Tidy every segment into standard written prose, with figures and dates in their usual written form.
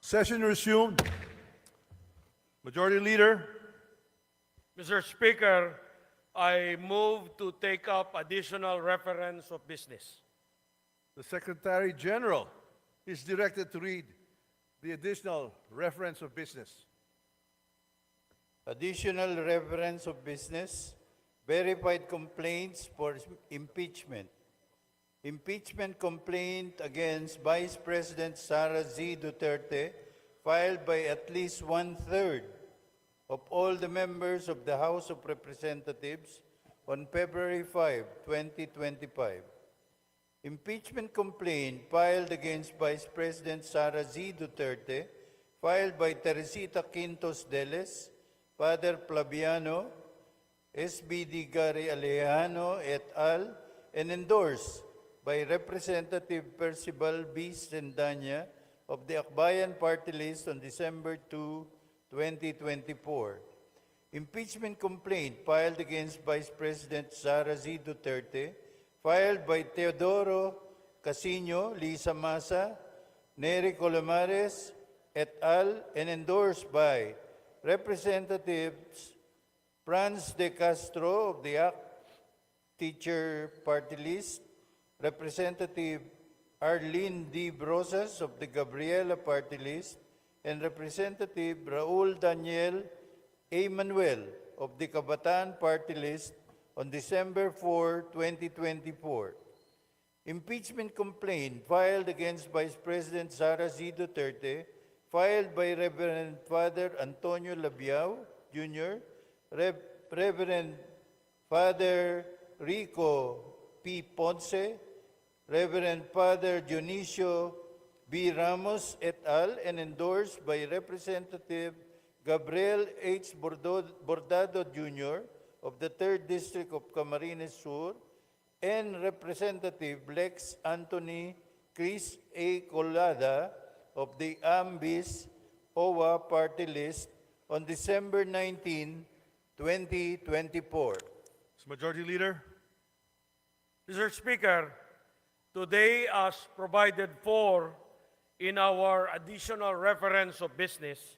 Session resumed. Majority Leader. Mr. Speaker, I move to take up additional reference of business. The Secretary General is directed to read the additional reference of business. Additional reference of business, verified complaints for impeachment. Impeachment complaint against Vice President Sara Duterte filed by at least one-third of all the members of the House of Representatives on February 5, 2025. Impeachment complaint filed against Vice President Sara Duterte filed by Teresita Quintos Deles, Father Flaviano, SBD Gary Alejano et al., and endorsed by Representative Percival B. Sendanya of the Akbayan Party List on December 2, 2024. Impeachment complaint filed against Vice President Sara Duterte, filed by Teodoro Casino, Lisa Masa, Nery Colomares, et al., and endorsed by Representatives Franz de Castro of the ACT Teacher Party List, Representative Arlene D. Brosas of the Gabriela Party List, and Representative Raul Daniel A. Manuel of the Kabataan Party List on December 4, 2024. Impeachment complaint filed against Vice President Sara Duterte, filed by Reverend Father Antonio Labiao, Jr., Reverend Father Rico P. Ponce, Reverend Father Dionisio B. Ramos et al. And endorsed by Representative Gabriel H. Bordado Jr. of the 3rd District of Camarines Sur and Representative Lex Anthony Chris A. Colada of the AMBIS OWA party list on December 19, 2024. Majority Leader. Mr. Speaker, today, as provided for in our additional reference of business,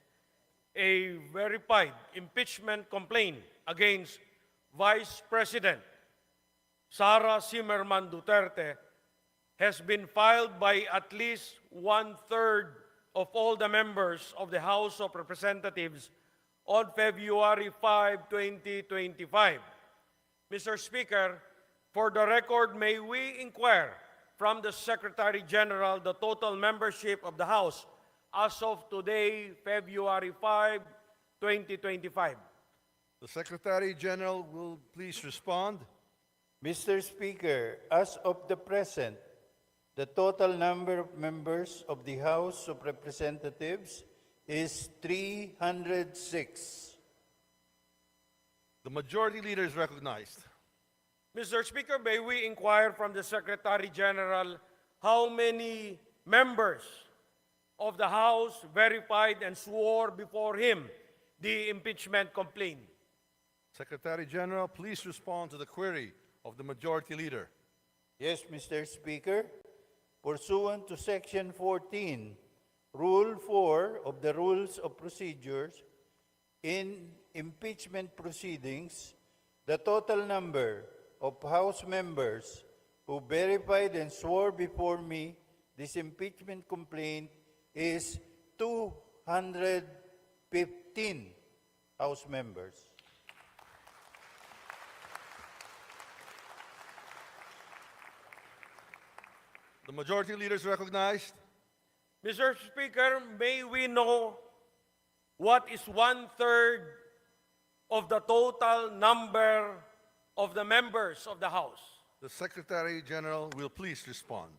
a verified impeachment complaint against Vice President Sara Duterte has been filed by at least one-third of all the members of the House of Representatives on February 5, 2025. Mr. Speaker, for the record, may we inquire from the Secretary General the total membership of the House as of today, February 5, 2025. The Secretary General will please respond. Mr. Speaker, as of the present, the total number of members of the House of Representatives is 306. The Majority Leader is recognized. Mr. Speaker, may we inquire from the Secretary General how many members of the House verified and swore before him the impeachment complaint? Secretary General, please respond to the query of the Majority Leader. Yes, Mr. Speaker. Pursuant to Section 14, Rule 4 of the Rules of Procedures, in impeachment proceedings, the total number of House members who verified and swore before me this impeachment complaint is 215 House members. The Majority Leader is recognized. Mr. Speaker, may we know what is one-third of the total number of the members of the House? The Secretary General will please respond.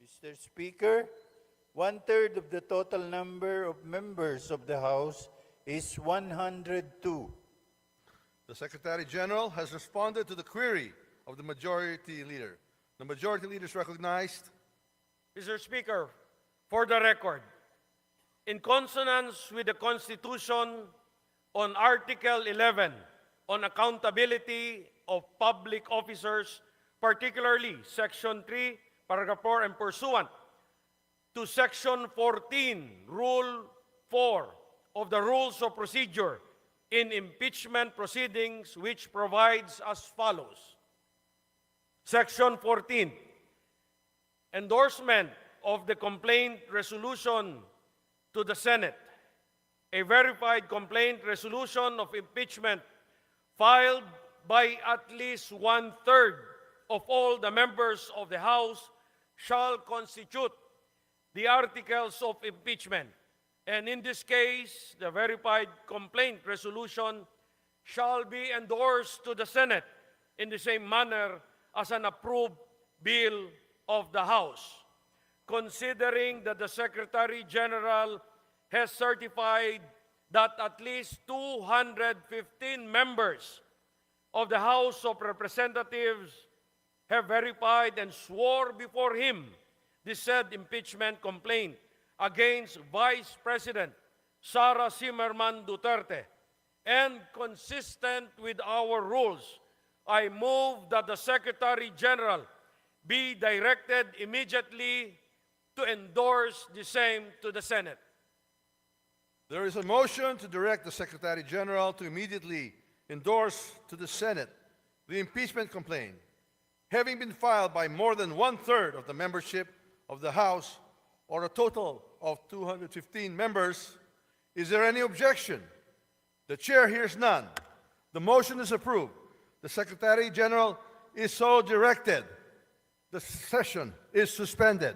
Mr. Speaker, one-third of the total number of members of the House is 102. The Secretary General has responded to the query of the Majority Leader. The Majority Leader is recognized. Mr. Speaker, for the record, in consonance with the Constitution on Article 11 on accountability of public officers, particularly Section 3, Paragraph 4, and pursuant to Section 14, Rule 4 of the Rules of Procedure in impeachment proceedings, which provides as follows. Section 14, endorsement of the complaint resolution to the Senate. A verified complaint resolution of impeachment filed by at least one-third of all the members of the House shall constitute the articles of impeachment. And in this case, the verified complaint resolution shall be endorsed to the Senate in the same manner as an approved bill of the House. Considering that the Secretary General has certified that at least 215 members of the House of Representatives have verified and swore before him the said impeachment complaint against Vice President Sara Duterte, and consistent with our rules, I move that the Secretary General be directed immediately to endorse the same to the Senate. There is a motion to direct the Secretary General to immediately endorse to the Senate the impeachment complaint, having been filed by more than one-third of the membership of the House, or a total of 215 members. Is there any objection? The Chair hears none. The motion is approved. The Secretary General is so directed. The session is suspended.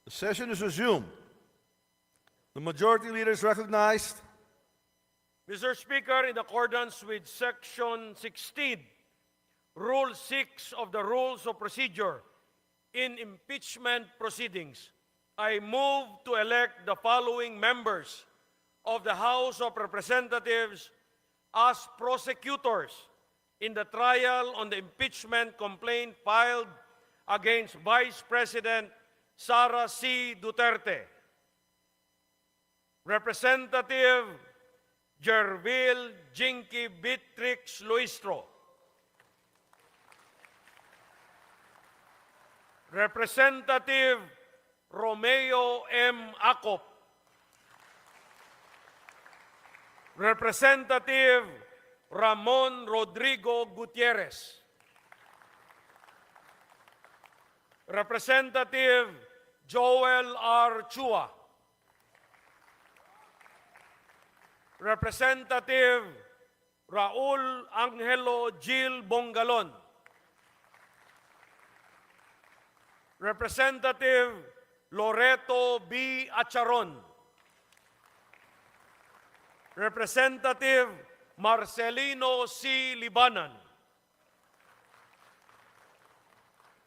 The session is resumed. The majority leader is recognized. Mr. Speaker, in accordance with Section 16, Rule 6 of the Rules of Procedure in impeachment proceedings, I move to elect the following members of the House of Representatives as prosecutors in the trial on the impeachment complaint filed against Vice President Sara C. Duterte. Representative Jervil Jinky Beatrix Luistro. Representative Romeo M. Acop. Representative Ramon Rodrigo Gutierrez. Representative Joel R. Chua. Representative Raul Angelo Gil Bongalon. Representative Loreto B. Acharon. Representative Marcelino C. Libanan.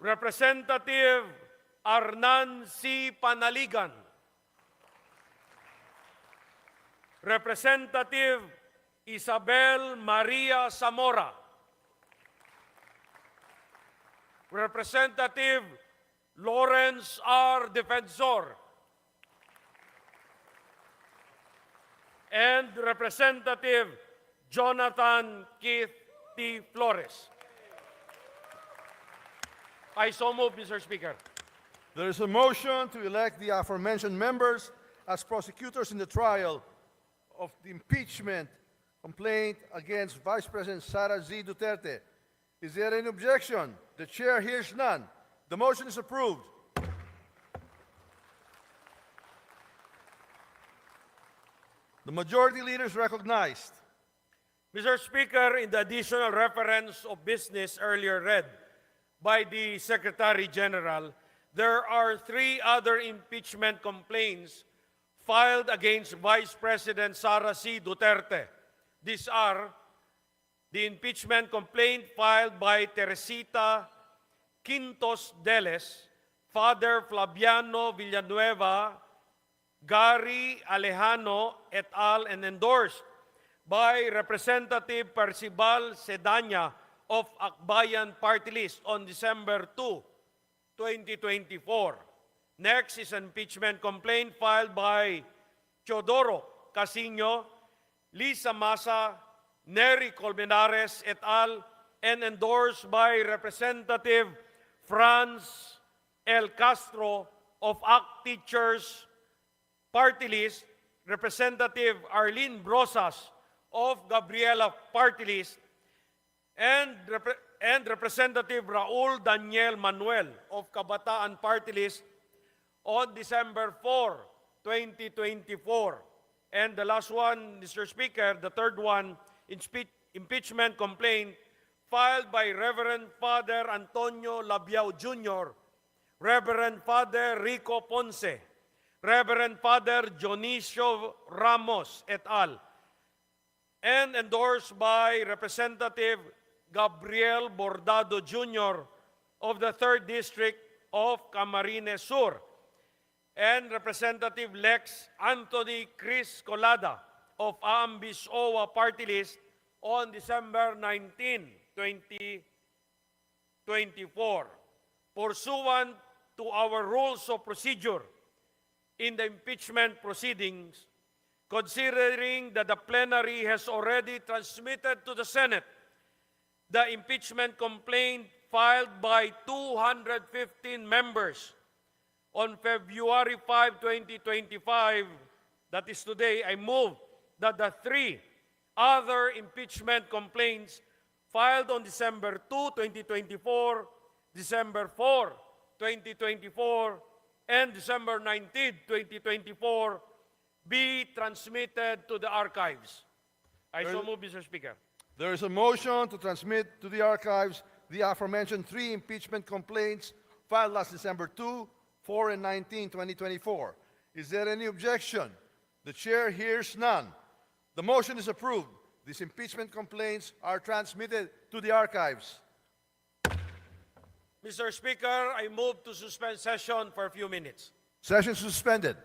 Representative Arnan C. Panaligan. Representative Isabel Maria Zamora. Representative Lawrence R. Defensor. And Representative Jonathan Keith T. Flores. I so move, Mr. Speaker. There is a motion to elect the aforementioned members as prosecutors in the trial of the impeachment complaint against Vice President Sara Z. Duterte. Is there any objection? The chair hears none. The motion is approved. The majority leader is recognized. Mr. Speaker, in the additional reference of business earlier read by the Secretary General, there are 3 other impeachment complaints filed against Vice President Sara C. Duterte. These are the impeachment complaint filed by Teresita Quintos Deles, Father Flaviano Villanueva, Gary Alejano et al. And endorsed by Representative Percival Sedanya of Akbayan Party List on December 2, 2024. Next is an impeachment complaint filed by Teodoro Casino, Lisa Masa, Nery Colmenares et al. And endorsed by Representative Franz L. Castro of ACT Teachers Party List, Representative Arlene Brosas of Gabriela Party List, and Representative Raul Daniel Manuel of Kabataan Party List on December 4, 2024. And the last one, Mr. Speaker, the third one, impeachment complaint filed by Reverend Father Antonio Labiao Jr., Reverend Father Rico Ponce, Reverend Father Dionisio Ramos et al., and endorsed by Representative Gabriel Bordado Jr. of the 3rd District of Camarines Sur, and Representative Lex Anthony Chris Colada of Ambis OWA Party List on December 19, 2024. Pursuant to our rules of procedure in the impeachment proceedings, considering that the plenary has already transmitted to the Senate the impeachment complaint filed by 215 members on February 5, 2025, that is today, I move that the 3 other impeachment complaints filed on December 2, 2024, December 4, 2024, and December 19, 2024, be transmitted to the archives. I so move, Mr. Speaker. There is a motion to transmit to the archives the aforementioned 3 impeachment complaints filed last December 2, 4 and 19, 2024. Is there any objection? The chair hears none. The motion is approved. These impeachment complaints are transmitted to the archives. Mr. Speaker, I move to suspend session for a few minutes. Session suspended.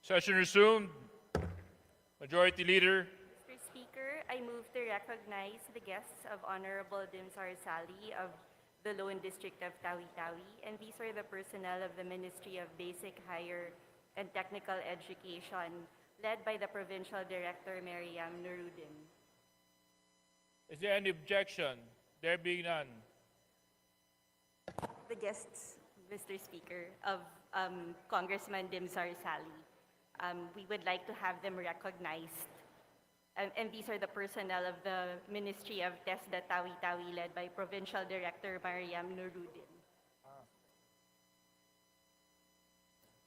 Session resumed. Majority Leader. Mr. Speaker, I move to recognize the guests of Honorable Dimsar Sali of the Lone District of Tawi-Tawi, and these are the personnel of the Ministry of Basic, Higher, and Technical Education, led by the Provincial Director, Mariam Nuruddin. Is there any objection? There being none. The guests, Mr. Speaker, of Congressman Dimsar Sali, we would like to have them recognized. And these are the personnel of the Ministry of TESDA Tawi-Tawi, led by Provincial Director Mariam Nuruddin.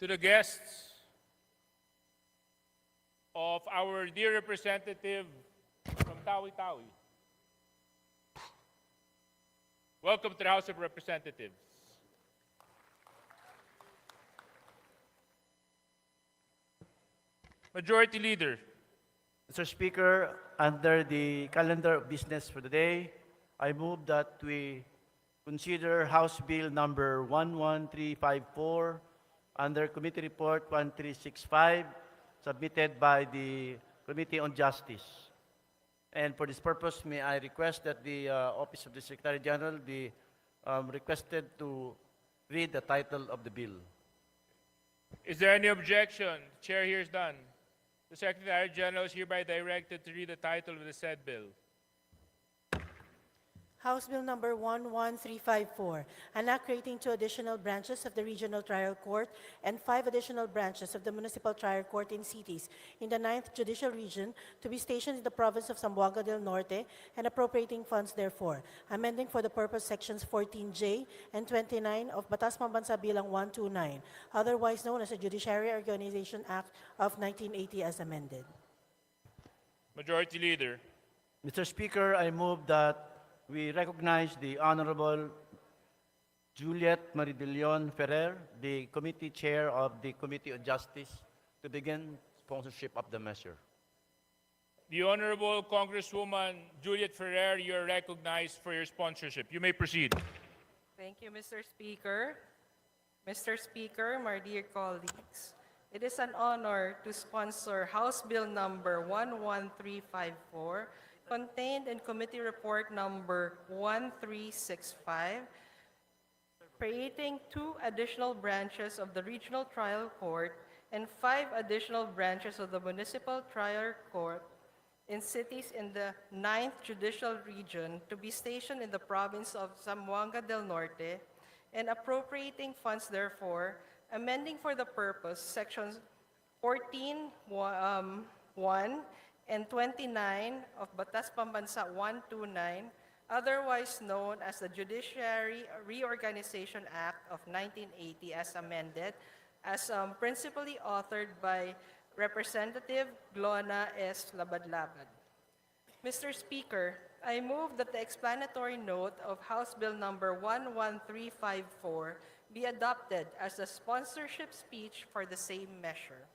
To the guests of our dear representative from Tawi-Tawi. Welcome to the House of Representatives. Majority Leader. Mr. Speaker, under the calendar of business for the day, I move that we consider House Bill number 11354 under Committee Report 1365 submitted by the Committee on Justice. And for this purpose, may I request that the Office of the Secretary General be requested to read the title of the bill. Is there any objection? The chair hears none. The Secretary General is hereby directed to read the title of the said bill. House Bill number 11354, an act creating 2 additional branches of the Regional Trial Court and 5 additional branches of the Municipal Trial Court in cities in the 9th Judicial Region to be stationed in the province of Zamboanga del Norte and appropriating funds therefore, amending for the purpose sections 14J and 29 of Batas Pambansa Bilang 129, otherwise known as the Judiciary Organization Act of 1980 as amended. Majority Leader. Mr. Speaker, I move that we recognize the Honorable Juliet Maridilion Ferrer, the Committee Chair of the Committee on Justice, to begin sponsorship of the measure. The Honorable Congresswoman Juliet Ferrer, you are recognized for your sponsorship. You may proceed. Thank you, Mr. Speaker. Mr. Speaker, my dear colleagues, it is an honor to sponsor House Bill number 11354, contained in Committee Report number 1365, creating 2 additional branches of the Regional Trial Court and 5 additional branches of the Municipal Trial Court in cities in the 9th Judicial Region to be stationed in the province of Zamboanga del Norte and appropriating funds therefore, amending for the purpose sections 14(1) and 29 of Batas Pambansa 129, otherwise known as the Judiciary Reorganization Act of 1980 as amended, as principally authored by Representative Glona S. Labad-Labad. Mr. Speaker, I move that the explanatory note of House Bill number 11354 be adopted as the sponsorship speech for the same measure.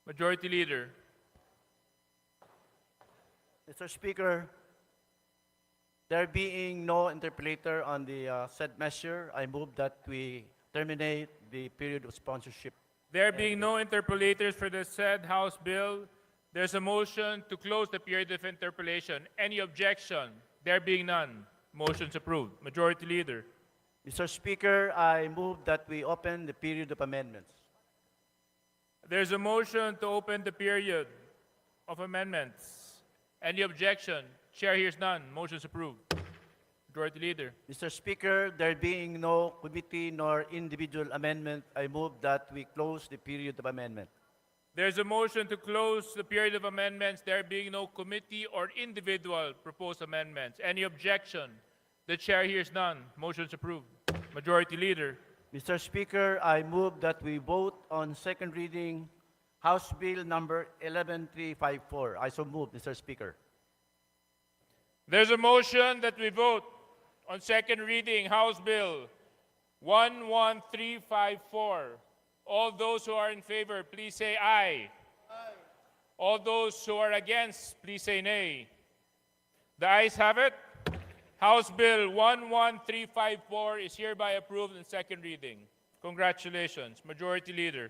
Majority Leader. Mr. Speaker, there being no interpolator on the said measure, I move that we terminate the period of sponsorship. There being no interpolators for the said House bill, there's a motion to close the period of interpolation. Any objection? There being none, motion's approved. Majority Leader. Mr. Speaker, I move that we open the period of amendments. There's a motion to open the period of amendments. Any objection? Chair hears none. Motion's approved. Majority Leader. Mr. Speaker, there being no committee nor individual amendment, I move that we close the period of amendment. There's a motion to close the period of amendments, there being no committee or individual proposed amendments. Any objection? The chair hears none. Motion's approved. Majority Leader. Mr. Speaker, I move that we vote on second reading House Bill number 11354. I so move, Mr. Speaker. There's a motion that we vote on second reading House Bill 11354. All those who are in favor, please say aye. Aye. All those who are against, please say nay. The ayes have it. House Bill 11354 is hereby approved in second reading. Congratulations. Majority Leader.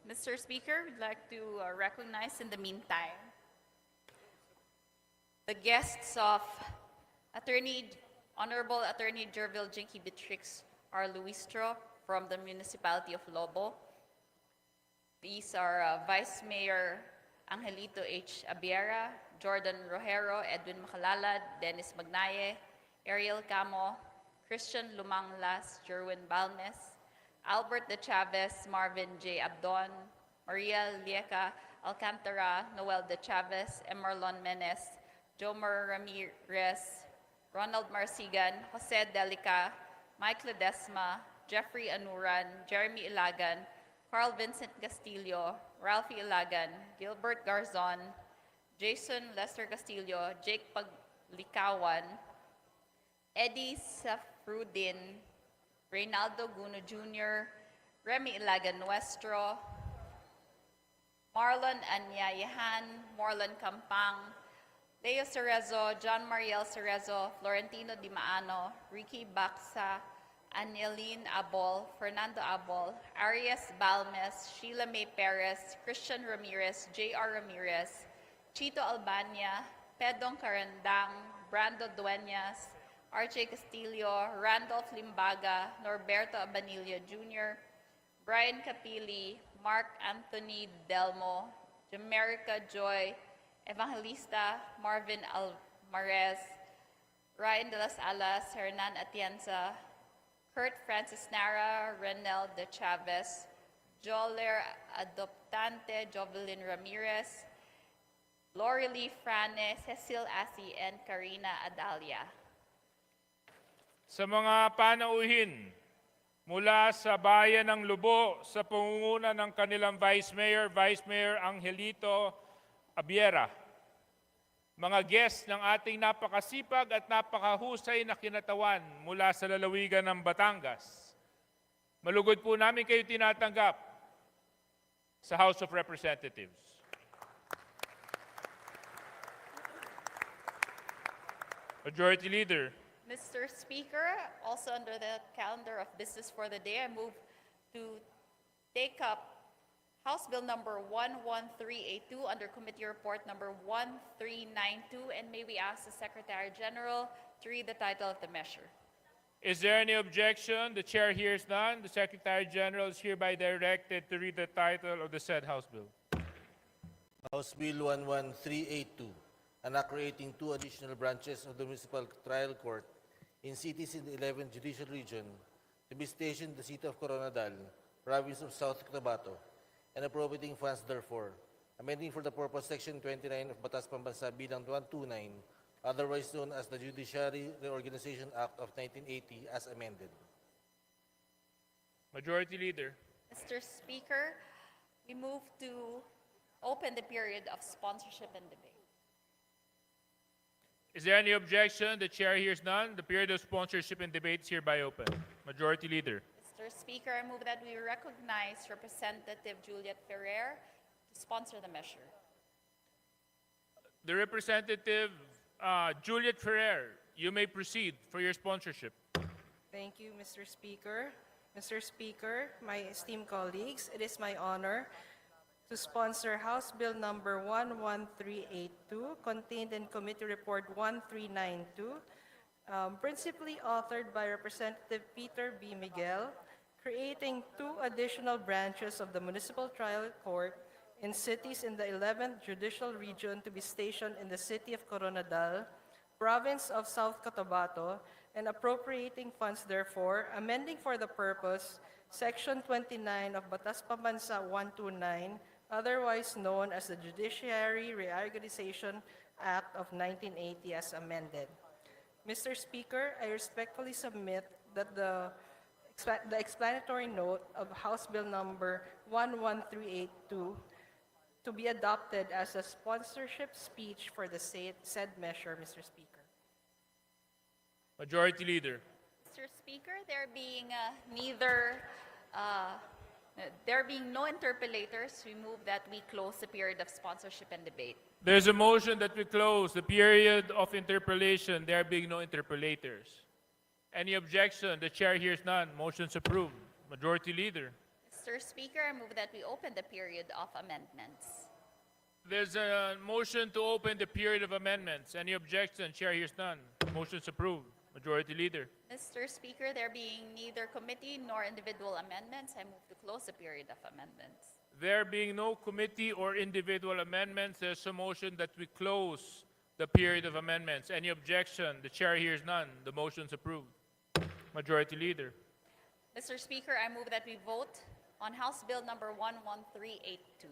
Mr. Speaker, we'd like to recognize in the meantime the guests of Honorable Attorney Jervil Jinky Beatrix R. Luistro from the Municipality of Lobo. These are Vice Mayor Angelito H. Abiera, Jordan Rojero, Edwin Macalalad, Dennis Magnaye, Ariel Camo, Christian Lumanglas, Jerwin Balmes, Albert De Chavez, Marvin J. Abdon, Maria Lieca Alcantara, Noel De Chavez, Emerlon Menes, Jomer Ramirez, Ronald Marsigan, Jose Delica, Mike Ledesma, Jeffrey Anuran, Jeremy Ilagan, Carl Vincent Castillo, Ralphie Ilagan, Gilbert Garzon, Jason Lester Castillo, Jake Paglikawan, Eddie Safrudin, Reynaldo Guno Jr., Remy Ilagan Nuestro, Marlon Anyayahan, Morlon Campang, Leo Cerezo, John Mariel Cerezo, Florentino Di Maano, Ricky Baxa, Anieline Abol, Fernando Abol, Arias Balmes, Sheila May Perez, Christian Ramirez, J.R. Ramirez, Chito Albania, Pedong Carandang, Brando Dueñas, RJ Castillo, Randolph Limbaga, Norberto Abanillo Jr., Brian Capili, Mark Anthony Delmo, Jamerica Joy, Evangelista Marvin Alvarez, Ryan de las Alas, Hernan Atienza, Kurt Francis Nara, Renel De Chavez, Joler Adoptante, Jovelyn Ramirez, Lori Lee Frane, Cecil Asi, and Karina Adalia. Sa mga panauhin mula sa bayan ng Lubo sa pangunguna ng kanilang Vice Mayor Angelito Abiera, mga guests ng ating napakasipag at napakahusay na kinatawan mula sa lalawigan ng Batangas, malugod po namin kayo tinatanggap sa House of Representatives. Majority Leader. Mr. Speaker, also under the calendar of business for the day, I move to take up House Bill number 11382 under Committee Report number 1392, and may we ask the Secretary General to read the title of the measure. Is there any objection? The Chair hears none. The Secretary General is hereby directed to read the title of the said House Bill. House Bill 11382, an act creating 2 additional branches of the Municipal Trial Court in cities in the 11th Judicial Region to be stationed in the city of Coronadal, province of South Cotabato, and appropriating funds therefore, amending for the purpose Section 29 of Batas Pambansa Bilang 129, otherwise known as the Judiciary Reorganization Act of 1980 as amended. Majority Leader. Mr. Speaker, we move to open the period of sponsorship and debate. Is there any objection? The Chair hears none. The period of sponsorship and debate is hereby open. Majority Leader. Mr. Speaker, I move that we recognize Representative Juliet Ferrer to sponsor the measure. The Representative Juliet Ferrer, you may proceed for your sponsorship. Thank you, Mr. Speaker. Mr. Speaker, my esteemed colleagues, it is my honor to sponsor House Bill number 11382, contained in Committee Report 1392, principally authored by Representative Peter B. Miguel, creating 2 additional branches of the Municipal Trial Court in cities in the 11th Judicial Region to be stationed in the city of Coronadal, province of South Cotabato, and appropriating funds therefore, amending for the purpose Section 29 of Batas Pambansa 129, otherwise known as the Judiciary Reorganization Act of 1980 as amended. Mr. Speaker, I respectfully submit that the explanatory note of House Bill number 11382 to be adopted as a sponsorship speech for the said measure, Mr. Speaker. Majority Leader. Mr. Speaker, there being no interpellators, we move that we close the period of sponsorship and debate. There's a motion that we close the period of interpellation, there being no interpellators. Any objection? The Chair hears none. Motion's approved. Majority Leader. Mr. Speaker, I move that we open the period of amendments. There's a motion to open the period of amendments. Any objection? Chair hears none. Motion's approved. Majority Leader. Mr. Speaker, there being neither committee nor individual amendments, I move to close the period of amendments. There being no committee or individual amendments, there's a motion that we close the period of amendments. Any objection? The chair hears none. The motion's approved. Majority Leader. Mr. Speaker, I move that we vote on House Bill number 11382.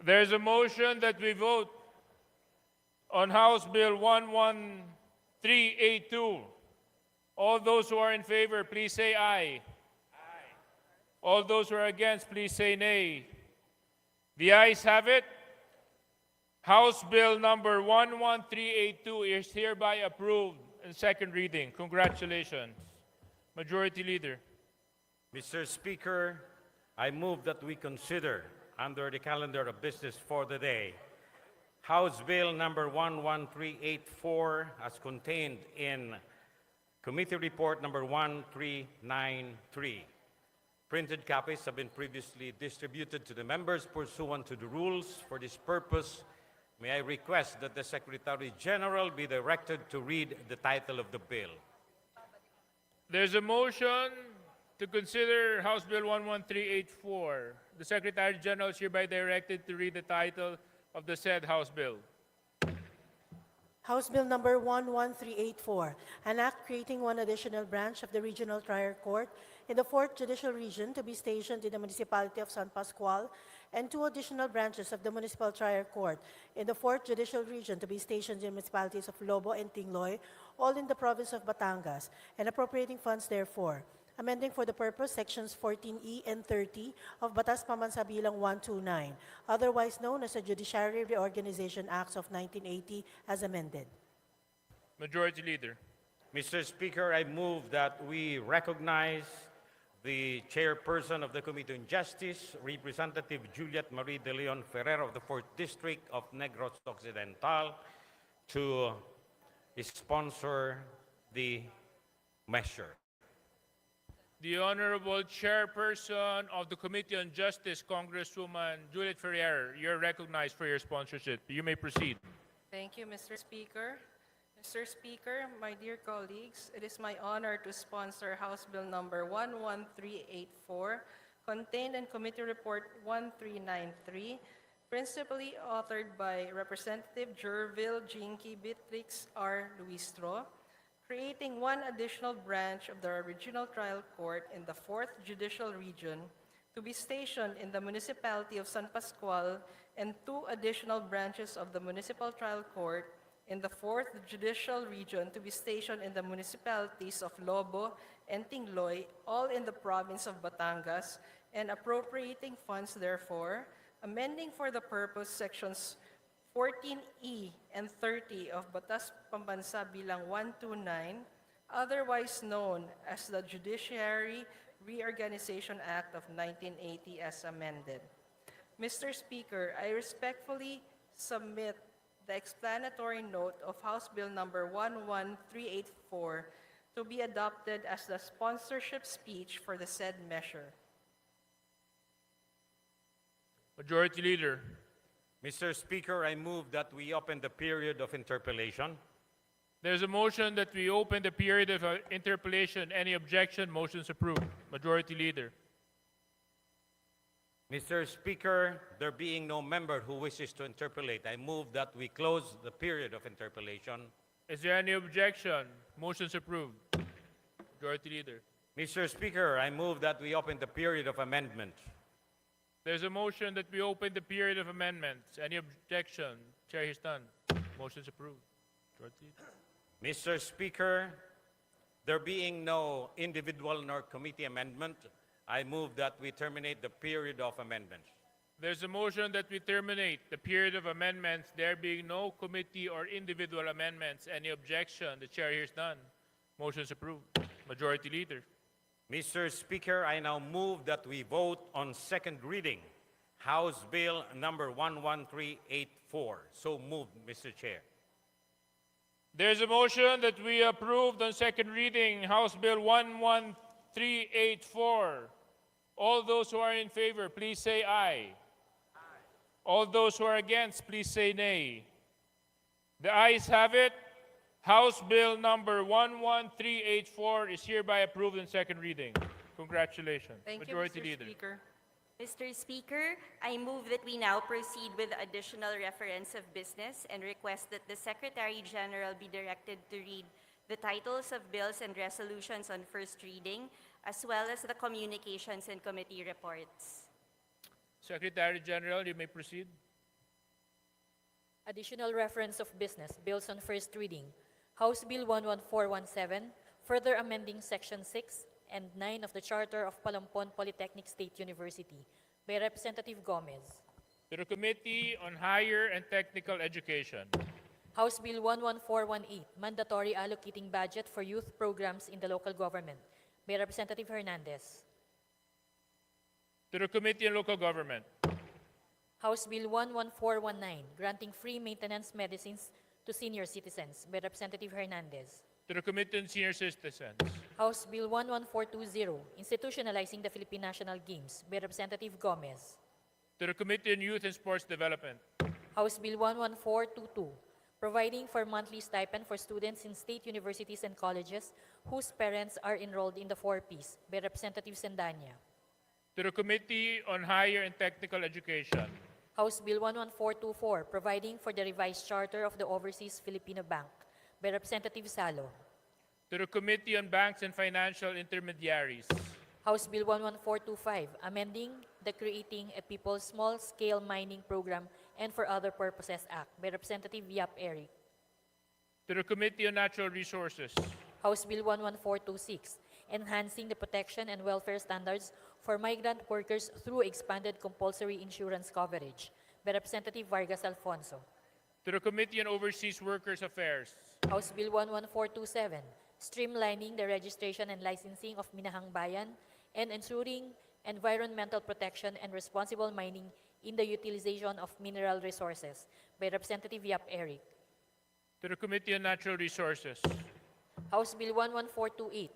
There's a motion that we vote on House Bill 11382. All those who are in favor, please say aye. All those who are against, please say nay. The ayes have it. House Bill number 11382 is hereby approved in second reading. Congratulations. Majority Leader. Mr. Speaker, I move that we consider, under the calendar of business for the day, House Bill number 11384 as contained in Committee Report number 1393. Printed copies have been previously distributed to the members pursuant to the rules. For this purpose, may I request that the Secretary General be directed to read the title of the bill. There's a motion to consider House Bill 11384. The Secretary General is hereby directed to read the title of the said House Bill. House Bill number 11384, an act creating one additional branch of the Regional Trial Court in the 4th Judicial Region to be stationed in the municipality of San Pascual, and 2 additional branches of the Municipal Trial Court in the 4th Judicial Region to be stationed in municipalities of Lobo and Tingloy, all in the province of Batangas, and appropriating funds therefore. Amending for the purpose sections 14E and 30 of Batas Pambansa Bilang 129, otherwise known as the Judiciary Reorganization Acts of 1980 as amended. Majority Leader. Mr. Speaker, I move that we recognize the chairperson of the Committee on Justice, Representative Juliet Marie de Leon Ferrer of the 4th District of Negros Occidental, to sponsor the measure. The Honorable Chairperson of the Committee on Justice, Congresswoman Juliet Ferrer, you're recognized for your sponsorship. You may proceed. Thank you, Mr. Speaker. Mr. Speaker, my dear colleagues, it is my honor to sponsor House Bill number 11384, contained in Committee Report 1393, principally authored by Representative Jervil Jinky Beatrix R. Luistro, creating one additional branch of the Regional Trial Court in the 4th Judicial Region to be stationed in the municipality of San Pascual, and 2 additional branches of the Municipal Trial Court in the 4th Judicial Region to be stationed in the municipalities of Lobo and Tingloy, all in the province of Batangas, and appropriating funds therefore, amending for the purpose sections 14E and 30 of Batas Pambansa Bilang 129, otherwise known as the Judiciary Reorganization Act of 1980 as amended. Mr. Speaker, I respectfully submit the explanatory note of House Bill number 11384 to be adopted as the sponsorship speech for the said measure. Majority Leader. Mr. Speaker, I move that we open the period of interpellation. There's a motion that we open the period of interpellation. Any objection? Motion's approved. Majority Leader. Mr. Speaker, there being no member who wishes to interpellate, I move that we close the period of interpellation. Is there any objection? Motion's approved. Majority Leader. Mr. Speaker, I move that we open the period of amendment. There's a motion that we open the period of amendments. Any objection? Chair hears none. Motion's approved. Majority Leader. Mr. Speaker, there being no individual nor committee amendment, I move that we terminate the period of amendment. There's a motion that we terminate the period of amendments, there being no committee or individual amendments. Any objection? The chair hears none. Motion's approved. Majority Leader. Mr. Speaker, I now move that we vote on second reading, House Bill number 11384. So moved, Mr. Chair. There's a motion that we approved on second reading House Bill 11384. All those who are in favor, please say aye. All those who are against, please say nay. The ayes have it. House Bill number 11384 is hereby approved in second reading. Congratulations. Thank you, Majority Mr. Leader. Speaker. Mr. Speaker, I move that we now proceed with the additional reference of business and request that the Secretary General be directed to read the titles of bills and resolutions on first reading, as well as the communications and committee reports. Secretary General, you may proceed. Additional reference of business, bills on first reading. House Bill 11417, further amending Section 6 and 9 of the Charter of Palampon Polytechnic State University by Representative Gomez. To the Committee on Higher and Technical Education. House Bill 11418, mandatory allocating budget for youth programs in the local government by Representative Hernandez. To the Committee on Local Government. House Bill 11419, granting free maintenance medicines to senior citizens by Representative Hernandez. To the Committee on Senior Citizens. House Bill 11420, institutionalizing the Philippine National Games by Representative Gomez. To the Committee on Youth and Sports Development. House Bill 11422, providing for monthly stipend for students in state universities and colleges whose parents are enrolled in the 4Ps by Representative Sendanya. To the Committee on Higher and Technical Education. House Bill 11424, providing for the revised charter of the Overseas Filipino Bank by Representative Salo. To the Committee on Banks and Financial Intermediaries. House Bill 11425, amending the Creating a People's Small-Scale Mining Program and for Other Purposes Act by Representative Yap Eric. To the Committee on Natural Resources. House Bill 11426, enhancing the protection and welfare standards for migrant workers through expanded compulsory insurance coverage by Representative Vargas Alfonso. To the Committee on Overseas Workers Affairs. House Bill 11427, streamlining the registration and licensing of Minahang Bayan and ensuring environmental protection and responsible mining in the utilization of mineral resources by Representative Yap Eric. To the Committee on Natural Resources. House Bill 11428,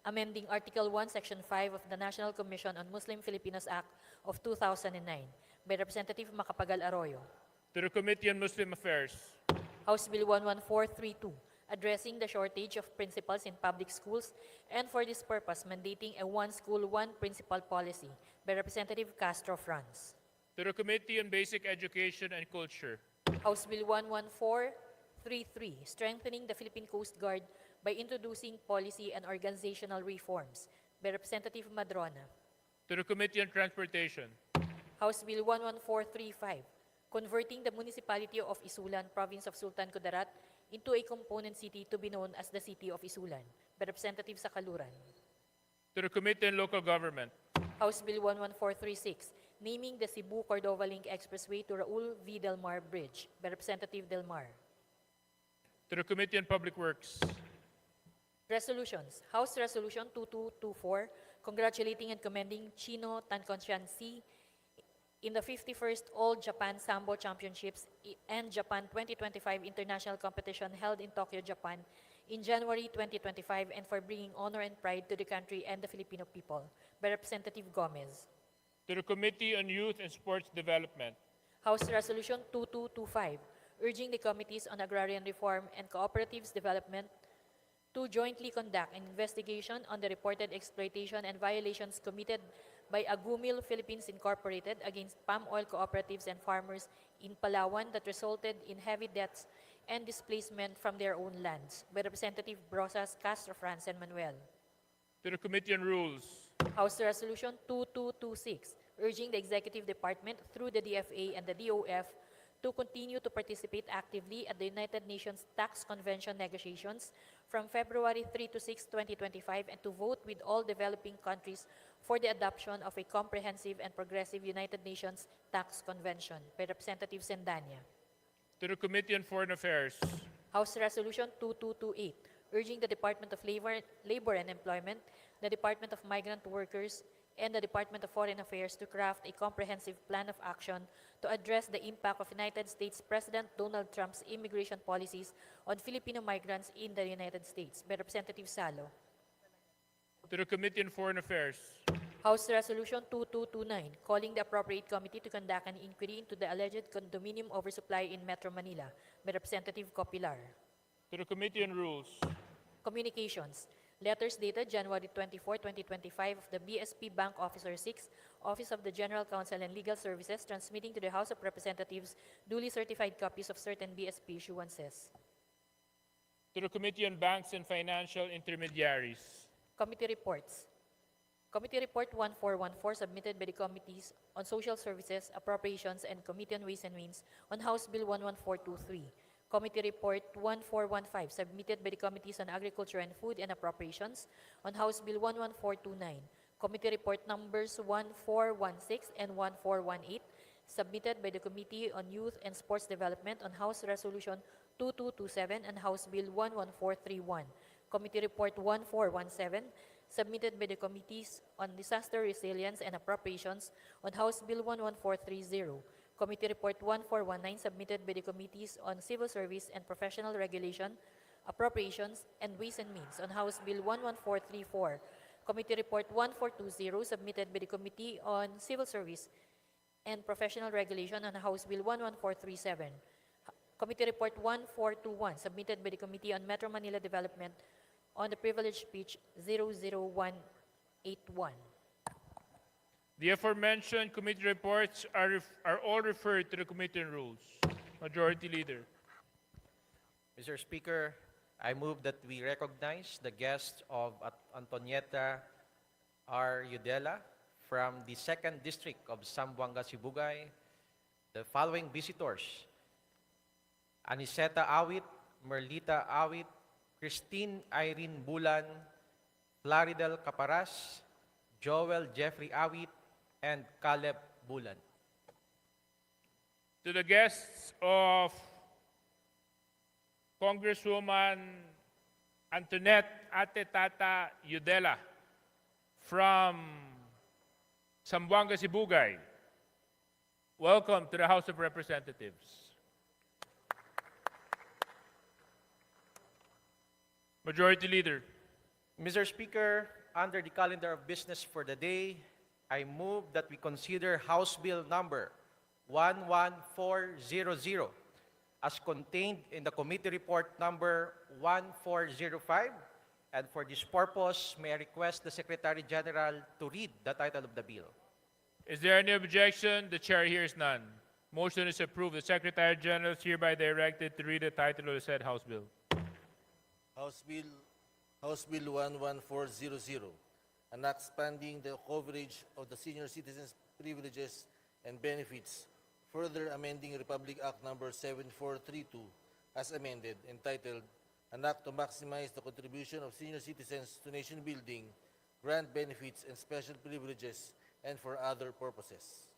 amending Article 1, Section 5 of the National Commission on Muslim Filipinos Act of 2009 by Representative Macapagal Arroyo. To the Committee on Muslim Affairs. House Bill 11432, addressing the shortage of principals in public schools and for this purpose mandating a one school, one principal policy by Representative Castro Franz. To the Committee on Basic Education and Culture. House Bill 11433, strengthening the Philippine Coast Guard by introducing policy and organizational reforms by Representative Madrona. To the Committee on Transportation. House Bill 11435, converting the municipality of Isulan, province of Sultan Kudarat, into a component city to be known as the City of Isulan by Representative Sakaluran. To the Committee on Local Government. House Bill 11436, naming the Cebu-Cordova Link Expressway to Raul V. Del Mar Bridge by Representative Del Mar. To the Committee on Public Works. Resolutions. House Resolution 2224, congratulating and commending Chino Tanconsiansi in the 51st All Japan Sambo Championships and Japan 2025 International Competition held in Tokyo, Japan in January 2025 and for bringing honor and pride to the country and the Filipino people by Representative Gomez. To the Committee on Youth and Sports Development. House Resolution 2225, urging the Committees on Agrarian Reform and Cooperatives Development to jointly conduct an investigation on the reported exploitation and violations committed by Agumil Philippines Incorporated against palm oil cooperatives and farmers in Palawan that resulted in heavy deaths and displacement from their own lands by Representative Brosas Castro Franz and Manuel. To the Committee on Rules. House Resolution 2226, urging the Executive Department through the DFA and the DOF to continue to participate actively at the United Nations Tax Convention negotiations from February 3 to 6, 2025, and to vote with all developing countries for the adoption of a comprehensive and progressive United Nations Tax Convention by Representative Sendanya. To the Committee on Foreign Affairs. House Resolution 2228, urging the Department of Labor and Employment, the Department of Migrant Workers, and the Department of Foreign Affairs to craft a comprehensive plan of action to address the impact of United States President Donald Trump's immigration policies on Filipino migrants in the United States. By Representative Salo. To the Committee on Foreign Affairs. House Resolution 2229, calling the appropriate committee to conduct an inquiry into the alleged condominium oversupply in Metro Manila. By Representative Copilar. To the Committee on Rules. Communications. Letters dated January 24, 2025 of the BSP Bank Officer 6, Office of the General Counsel and Legal Services, transmitting to the House of Representatives duly certified copies of certain BSP issuances. To the Committee on Banks and Financial Intermediaries. Committee reports. Committee Report 1414 submitted by the Committees on Social Services, Appropriations, and Committee on Ways and Means on House Bill 11423. Committee Report 1415 submitted by the Committees on Agriculture and Food and Appropriations on House Bill 11429. Committee Report numbers 1416 and 1418 submitted by the Committee on Youth and Sports Development on House Resolution 2227 and House Bill 11431. Committee Report 1417 submitted by the Committees on Disaster Resilience and Appropriations on House Bill 11430. Committee Report 1419 submitted by the Committees on Civil Service and Professional Regulation, Appropriations, and Ways and Means on House Bill 11434. Committee Report 1420 submitted by the Committee on Civil Service and Professional Regulation on House Bill 11437. Committee Report 1421 submitted by the Committee on Metro Manila Development on the privileged speech 00181. The aforementioned committee reports are all referred to the Committee on Rules. Majority Leader. Mr. Speaker, I move that we recognize the guests of Antonieta R. Udela from the 2nd District of Zamboanga, Sibugay. The following visitors: Aniseta Awit, Merlita Awit, Christine Irene Bulan, Plaridel Caparas, Joel Jeffrey Awit, and Caleb Bulan. To the guests of Congresswoman Antoinette Ate Tata Udela from Zamboanga, Sibugay, welcome to the House of Representatives. Majority Leader. Mr. Speaker, under the calendar of business for the day, I move that we consider House Bill number 11400 as contained in the Committee Report number 1405, and for this purpose, may I request the Secretary General to read the title of the bill. Is there any objection? The chair hears none. Motion is approved. The Secretary General is hereby directed to read the title of the said House Bill. House Bill 11400, an act expanding the coverage of the senior citizens' privileges and benefits, further amending Republic Act number 7432 as amended, entitled An Act to Maximize the Contribution of Senior Citizens to Nation Building, Grant Benefits and Special Privileges, and for other purposes.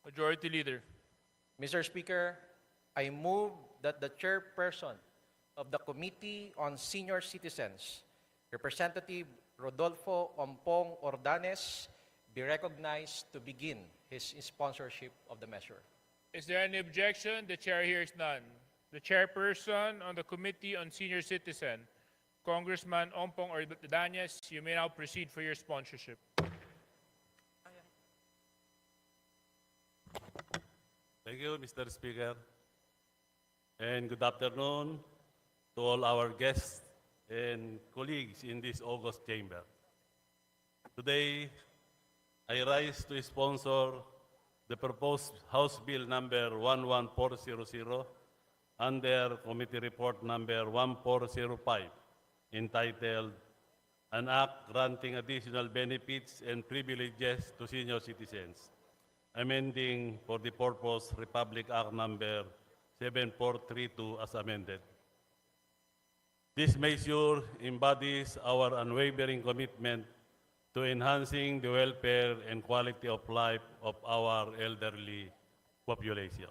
Majority Leader. Mr. Speaker, I move that the chairperson of the Committee on Senior Citizens, Representative Rodolfo Ompong Ordanes, be recognized to begin his sponsorship of the measure. Is there any objection? The chair hears none. The chairperson on the Committee on Senior Citizen, Congressman Ompong Ordanes, you may now proceed for your sponsorship. Thank you, Mr. Speaker. And good afternoon to all our guests and colleagues in this august chamber. Today, I rise to sponsor the proposed House Bill number 11400 under Committee Report number 1405, entitled An Act Granting Additional Benefits and Privileges to Senior Citizens, amending for the purpose Republic Act number 7432 as amended. This measure embodies our unwavering commitment to enhancing the welfare and quality of life of our elderly population.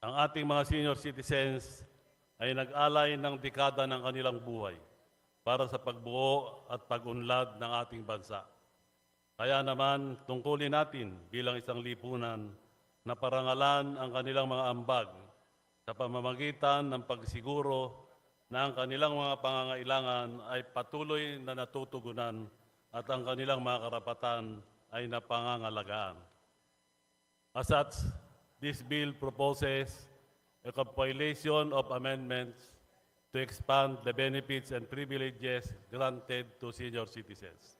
Ang ating mga senior citizens ay nag-alay ng dekada ng kanilang buhay para sa pagbuo at pag-unlad ng ating bansa. Kaya naman, tungkulin natin bilang isang lipunan na parangalan ang kanilang mga ambag sa pamamagitan ng pagsiguro na ang kanilang mga pangangailangan ay patuloy na natutugunan at ang kanilang mga karapatan ay napangangalagaan. As such, this bill proposes a compilation of amendments to expand the benefits and privileges granted to senior citizens.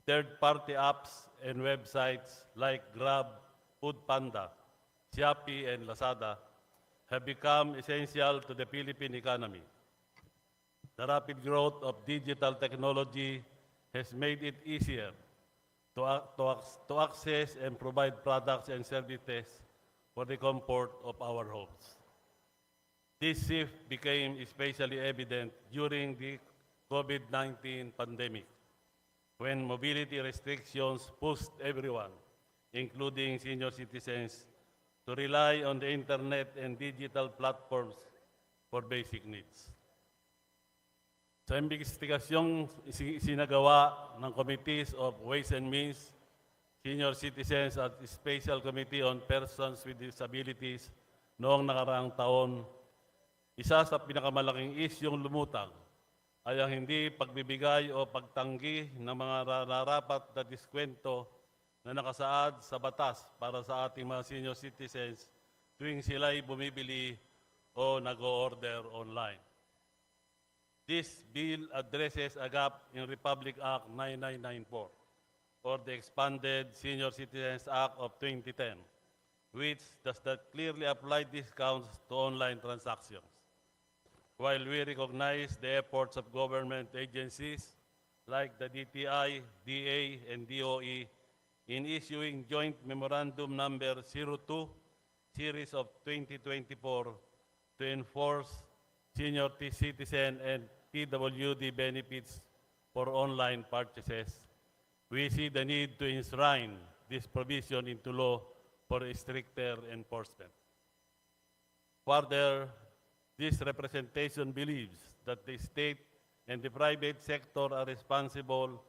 Third-party apps and websites like Grab, Foodpanda, Shopee, and Lazada have become essential to the Philippine economy. The rapid growth of digital technology has made it easier to access and provide products and services for the comfort of our homes. This shift became especially evident during the COVID-19 pandemic, when mobility restrictions pushed everyone, including senior citizens, to rely on the internet and digital platforms for basic needs. Sa investigasyong sinagawa ng Committees of Ways and Means, Senior Citizens at Special Committee on Persons with Disabilities noong nakaraang taon, isa sa pinakamalaking isyong lumutang ay ang hindi pagbibigay o pagtanggi ng mga nararapat na diskwento na nakasaad sa batas para sa ating mga senior citizens tuwing sila'y bumibili o nag-o-order online. This bill addresses a gap in Republic Act 9994 or the expanded Senior Citizens Act of 2010, which does not clearly apply discounts to online transactions. While we recognize the efforts of government agencies like the DTI, DA, and DOE in issuing Joint Memorandum Number 02, Series of 2024 to enforce senior citizen and PWD benefits for online purchases, we see the need to enshrine this provision into law for stricter enforcement. Further, this representation believes that the state and the private sector are responsible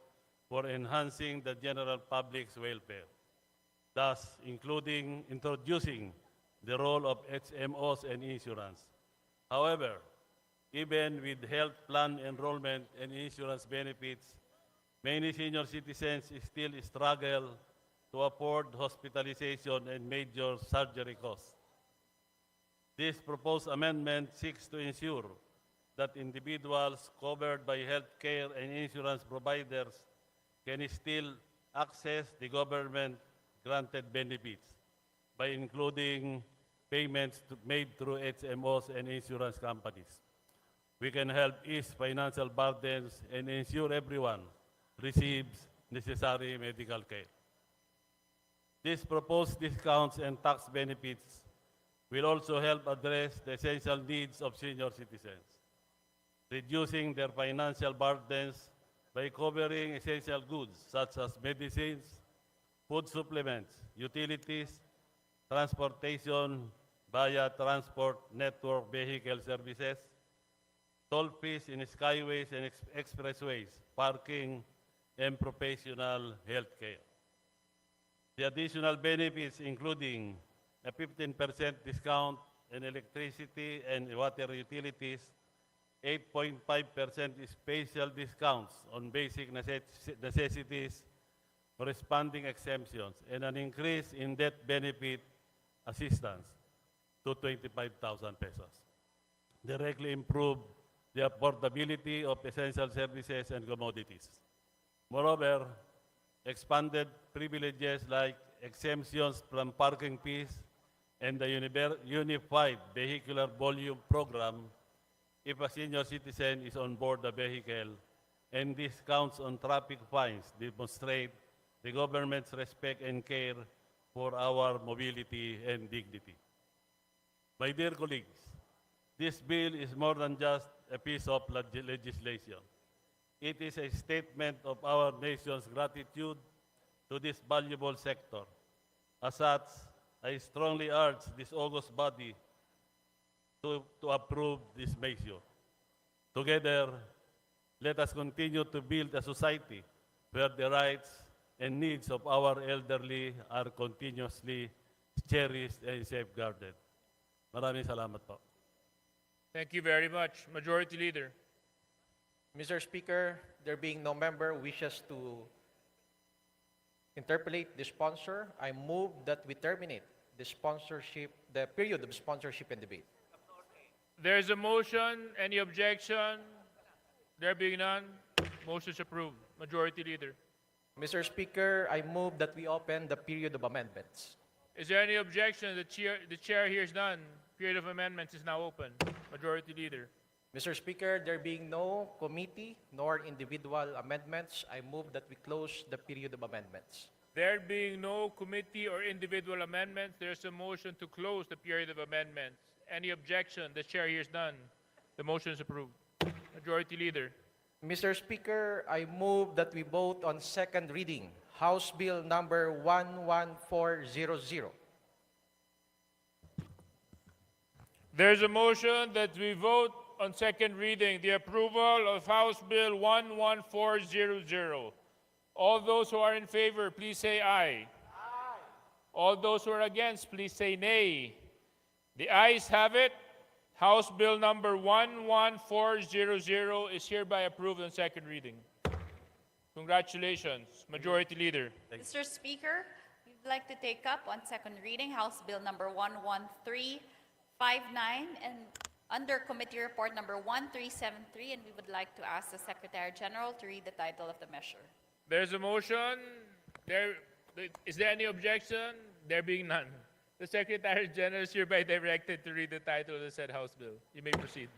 for enhancing the general public's welfare, thus including introducing the role of HMOs and insurance. However, even with health plan enrollment and insurance benefits, many senior citizens still struggle to afford hospitalization and major surgery costs. This proposed amendment seeks to ensure that individuals covered by health care and insurance providers can still access the government-granted benefits by including payments made through HMOs and insurance companies. We can help ease financial burdens and ensure everyone receives necessary medical care. These proposed discounts and tax benefits will also help address the essential needs of senior citizens, reducing their financial burdens by covering essential goods such as medicines, food supplements, utilities, transportation via transport network vehicle services, toll fees in skyways and expressways, parking, and professional health care. The additional benefits including a 15% discount in electricity and water utilities, 8.5% special discounts on basic necessities, corresponding exemptions, and an increase in debt benefit assistance to 25,000 pesos. Directly improve the affordability of essential services and commodities. Moreover, expanded privileges like exemptions from parking fees and the Unified Vehicular Volume Program if a senior citizen is on board the vehicle, and discounts on traffic fines demonstrate the government's respect and care for our mobility and dignity. My dear colleagues, this bill is more than just a piece of legislation. It is a statement of our nation's gratitude to this valuable sector. As such, I strongly urge this august body to approve this measure. Together, Let us continue to build a society where the rights and needs of our elderly are continuously cherished and safeguarded. Maraming salamat po. Thank you very much. Majority Leader. Mr. Speaker, there being no member wishes to interpolate the sponsor, I move that we terminate the period of sponsorship and debate. There's a motion. Any objection? There being none, motion is approved. Majority Leader. Mr. Speaker, I move that we open the period of amendments. Is there any objection? The chair hears none. Period of amendments is now open. Majority Leader. Mr. Speaker, there being no committee nor individual amendments, I move that we close the period of amendments. There being no committee or individual amendments, there's a motion to close the period of amendments. Any objection? The chair hears none. The motion is approved. Majority Leader. Mr. Speaker, I move that we vote on second reading, House Bill number 11400. There's a motion that we vote on second reading the approval of House Bill 11400. All those who are in favor, please say aye. Aye. All those who are against, please say nay. The ayes have it. House Bill number 11400 is hereby approved on second reading. Congratulations, Majority Leader. Mr. Speaker, we'd like to take up on second reading House Bill number 11359 and under Committee Report number 1373, and we would like to ask the Secretary General to read the title of the measure. There's a motion. Is there any objection? There being none. The Secretary General is hereby directed to read the title of the said House Bill. You may proceed.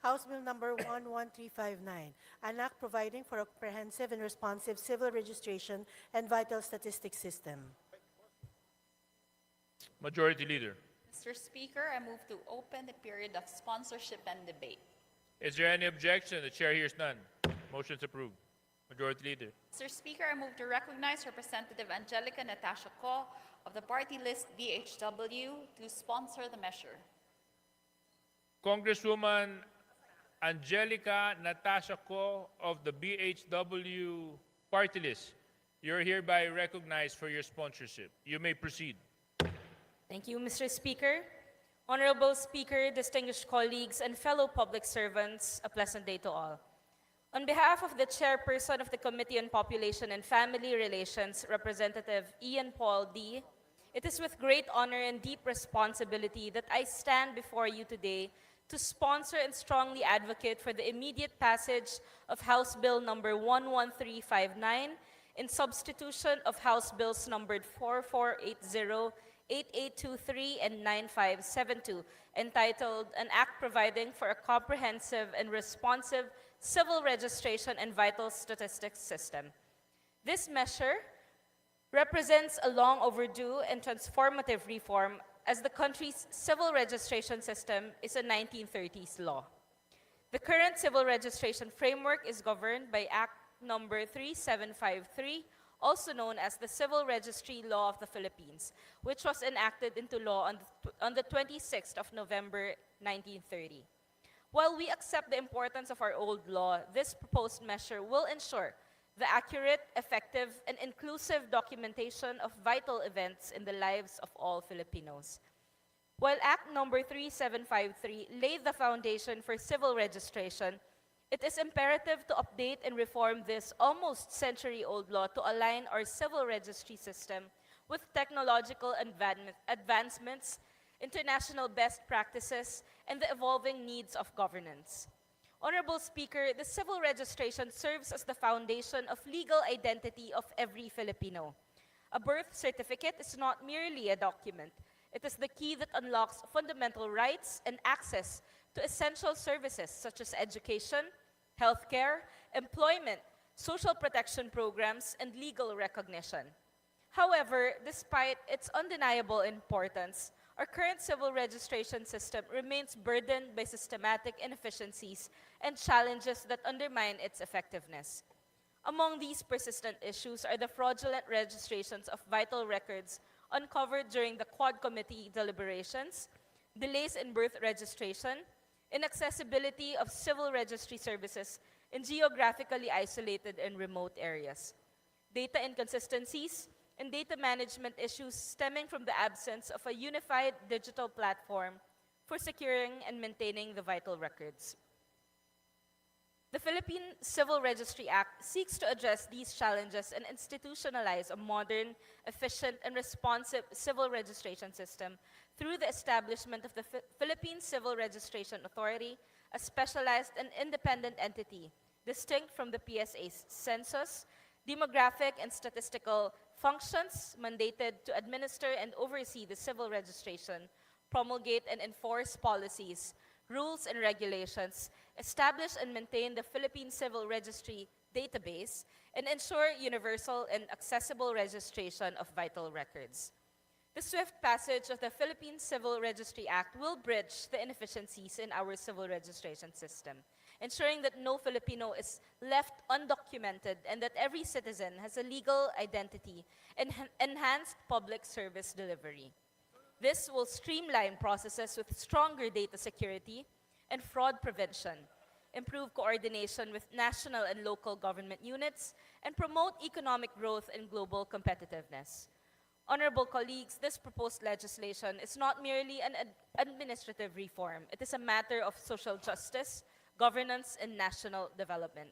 House Bill number 11359, an act providing for a comprehensive and responsive civil registration and vital statistics system. Majority Leader. Mr. Speaker, I move to open the period of sponsorship and debate. Is there any objection? The chair hears none. Motion is approved. Majority Leader. Mr. Speaker, I move to recognize Representative Angelica Natasha Ko of the party list BHW to sponsor the measure. Congresswoman Angelica Natasha Ko of the BHW party list, you're hereby recognized for your sponsorship. You may proceed. Thank you, Mr. Speaker. Honorable Speaker, distinguished colleagues, and fellow public servants, a pleasant day to all. On behalf of the Chairperson of the Committee on Population and Family Relations, Representative Ian Paul D., it is with great honor and deep responsibility that I stand before you today to sponsor and strongly advocate for the immediate passage of House Bill number 11359 in substitution of House Bills numbered 4480, 8823, and 9572, entitled An Act Providing for a Comprehensive and Responsive Civil Registration and Vital Statistics System. This measure represents a long overdue and transformative reform as the country's civil registration system is a 1930s law. The current civil registration framework is governed by Act number 3753, also known as the Civil Registry Law of the Philippines, which was enacted into law on the 26th of November 1930. While we accept the importance of our old law, this proposed measure will ensure the accurate, effective, and inclusive documentation of vital events in the lives of all Filipinos. While Act number 3753 laid the foundation for civil registration, it is imperative to update and reform this almost century-old law to align our civil registry system with technological advancements, international best practices, and the evolving needs of governance. Honorable Speaker, the civil registration serves as the foundation of legal identity of every Filipino. A birth certificate is not merely a document. It is the key that unlocks fundamental rights and access to essential services such as education, healthcare, employment, social protection programs, and legal recognition. However, despite its undeniable importance, our current civil registration system remains burdened by systematic inefficiencies and challenges that undermine its effectiveness. Among these persistent issues are the fraudulent registrations of vital records uncovered during the Quad Committee deliberations, delays in birth registration, inaccessibility of civil registry services, in geographically isolated and remote areas. Data inconsistencies and data management issues stemming from the absence of a unified digital platform for securing and maintaining the vital records. The Philippine Civil Registry Act seeks to address these challenges and institutionalize a modern, efficient, and responsive civil registration system through the establishment of the Philippine Civil Registration Authority, a specialized and independent entity distinct from the PSA's census, demographic, and statistical functions mandated to administer and oversee the civil registration, promulgate and enforce policies, rules, and regulations, establish and maintain the Philippine Civil Registry database, and ensure universal and accessible registration of vital records. The swift passage of the Philippine Civil Registry Act will bridge the inefficiencies in our civil registration system, ensuring that no Filipino is left undocumented and that every citizen has a legal identity and enhanced public service delivery. This will streamline processes with stronger data security and fraud prevention, improve coordination with national and local government units, and promote economic growth and global competitiveness. Honorable colleagues, this proposed legislation is not merely an administrative reform. It is a matter of social justice, governance, and national development.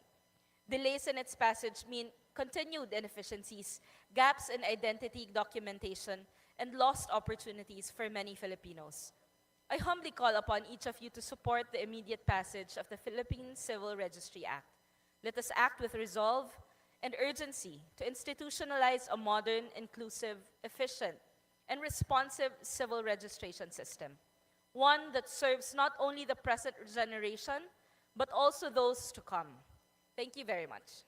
Delays in its passage mean continued inefficiencies, gaps in identity documentation, and lost opportunities for many Filipinos. I humbly call upon each of you to support the immediate passage of the Philippine Civil Registry Act. Let us act with resolve and urgency to institutionalize a modern, inclusive, efficient, and responsive civil registration system, one that serves not only the present generation, but also those to come. Thank you very much.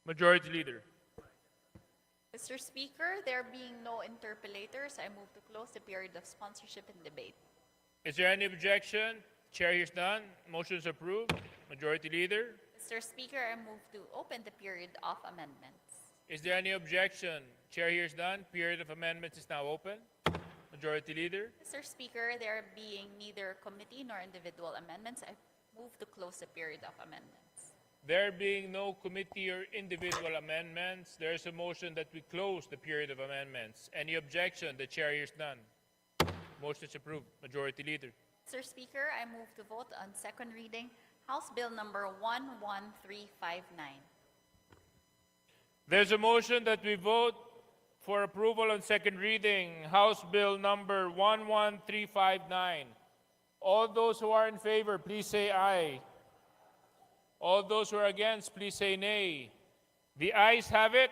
Majority Leader. Mr. Speaker, there being no interpellators, I move to close the period of sponsorship and debate. Is there any objection? Chair hears none. Motion is approved. Majority Leader. Mr. Speaker, I move to open the period of amendments. Is there any objection? Chair hears none. Period of amendments is now open. Majority Leader. Mr. Speaker, there being neither committee nor individual amendments, I move to close the period of amendments. There being no committee or individual amendments, there is a motion that we close the period of amendments. Any objection? The chair hears none. Motion is approved. Majority Leader. Mr. Speaker, I move to vote on second reading House Bill number 11359. There's a motion that we vote for approval on second reading House Bill number 11359. All those who are in favor, please say aye. All those who are against, please say nay. The ayes have it.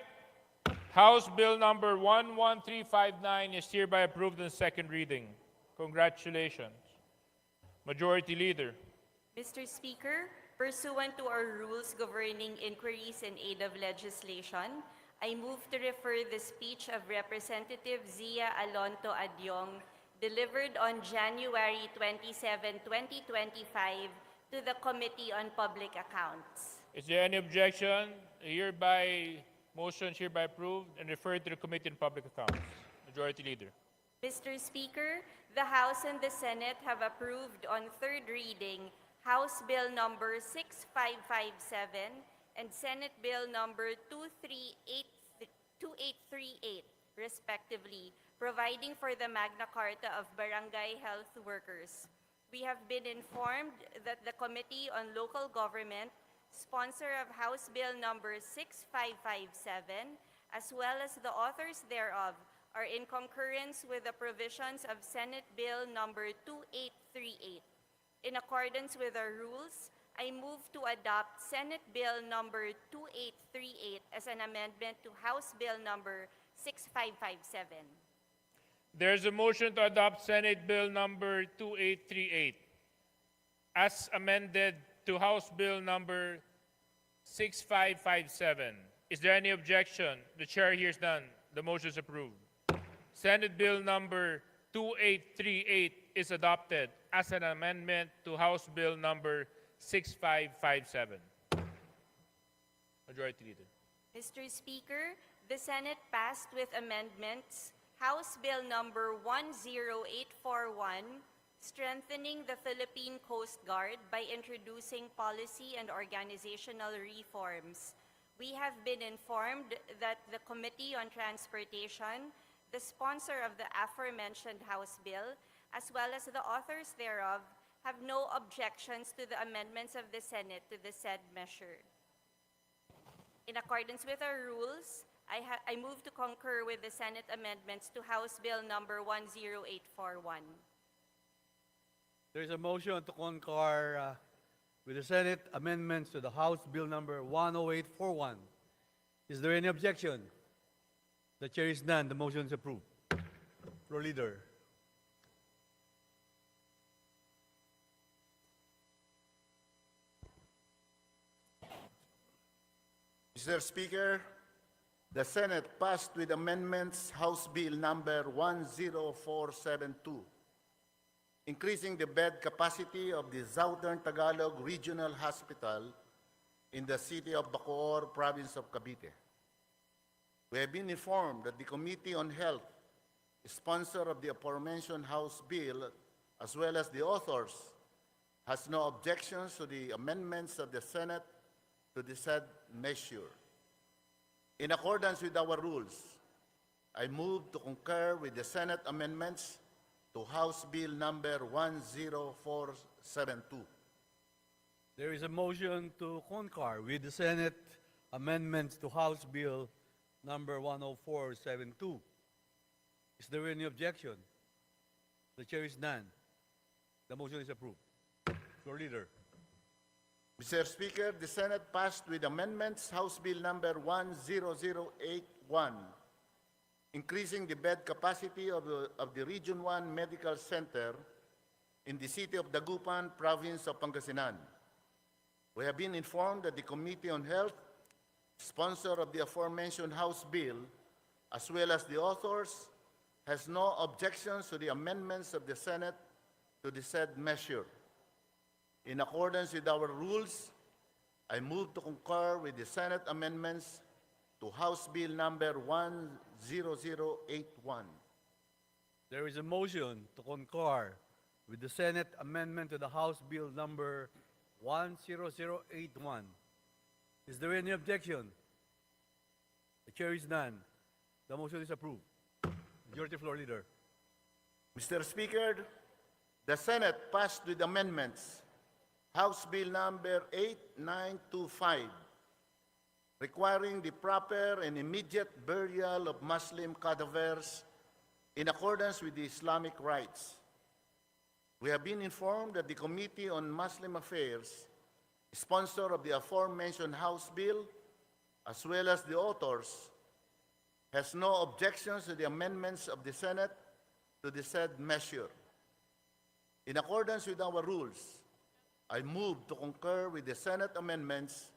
House Bill number 11359 is hereby approved on second reading. Congratulations. Majority Leader. Mr. Speaker, pursuant to our rules governing inquiries in aid of legislation, I move to refer the speech of Representative Zia Alonto Adyong, delivered on January 27, 2025, to the Committee on Public Accounts. Is there any objection? Motion is hereby approved and referred to the Committee on Public Accounts. Majority Leader. Mr. Speaker, the House and the Senate have approved on third reading House Bill number 6557 and Senate Bill number 2838, respectively, providing for the Magna Carta of Barangay Health Workers. We have been informed that the Committee on Local Government, sponsor of House Bill number 6557, as well as the authors thereof, are in concurrence with the provisions of Senate Bill number 2838. In accordance with our rules, I move to adopt Senate Bill number 2838 as an amendment to House Bill number 6557. There's a motion to adopt Senate Bill number 2838 as amended to House Bill number 6557. Is there any objection? The chair hears none. The motion is approved. Senate Bill number 2838 is adopted as an amendment to House Bill number 6557. Majority Leader. Mr. Speaker, the Senate passed with amendments House Bill number 10841, strengthening the Philippine Coast Guard by introducing policy and organizational reforms. We have been informed that the Committee on Transportation, the sponsor of the aforementioned House Bill, as well as the authors thereof, have no objections to the amendments of the Senate to the said measure. In accordance with our rules, I move to concur with the Senate amendments to House Bill number 10841. There is a motion to concur with the Senate amendments to the House Bill number 10841. Is there any objection? The chair is none. The motion is approved. Floor leader. Mr. Speaker, the Senate passed with amendments House Bill number 10472, increasing the bed capacity of the Southern Tagalog Regional Hospital in the city of Bacoor, province of Cavite. We have been informed that the Committee on Health, sponsor of the aforementioned House Bill, as well as the authors, has no objections to the amendments of the Senate to the said measure. In accordance with our rules, I move to concur with the Senate amendments to House Bill number 10472. There is a motion to concur with the Senate amendments to House Bill number 10472. Is there any objection? The chair is none. The motion is approved. Floor leader. Mr. Speaker, the Senate passed with amendments House Bill number 10081, increasing the bed capacity of the Region 1 Medical Center in the city of Dagupan, province of Pangasinan. We have been informed that the Committee on Health, sponsor of the aforementioned House Bill, as well as the authors, has no objections to the amendments of the Senate to the said measure. In accordance with our rules, I move to concur with the Senate amendments to House Bill number 10081. There is a motion to concur with the Senate amendment to the House Bill number 10081. Is there any objection? The chair is none. The motion is approved. Majority Floor Leader. Mr. Speaker, the Senate passed with amendments House Bill number 8925, requiring the proper and immediate burial of Muslim cadavers in accordance with the Islamic rites. We have been informed that the Committee on Muslim Affairs, sponsor of the aforementioned House Bill, as well as the authors, has no objections to the amendments of the Senate to the said measure. In accordance with our rules, I move to concur with the Senate amendments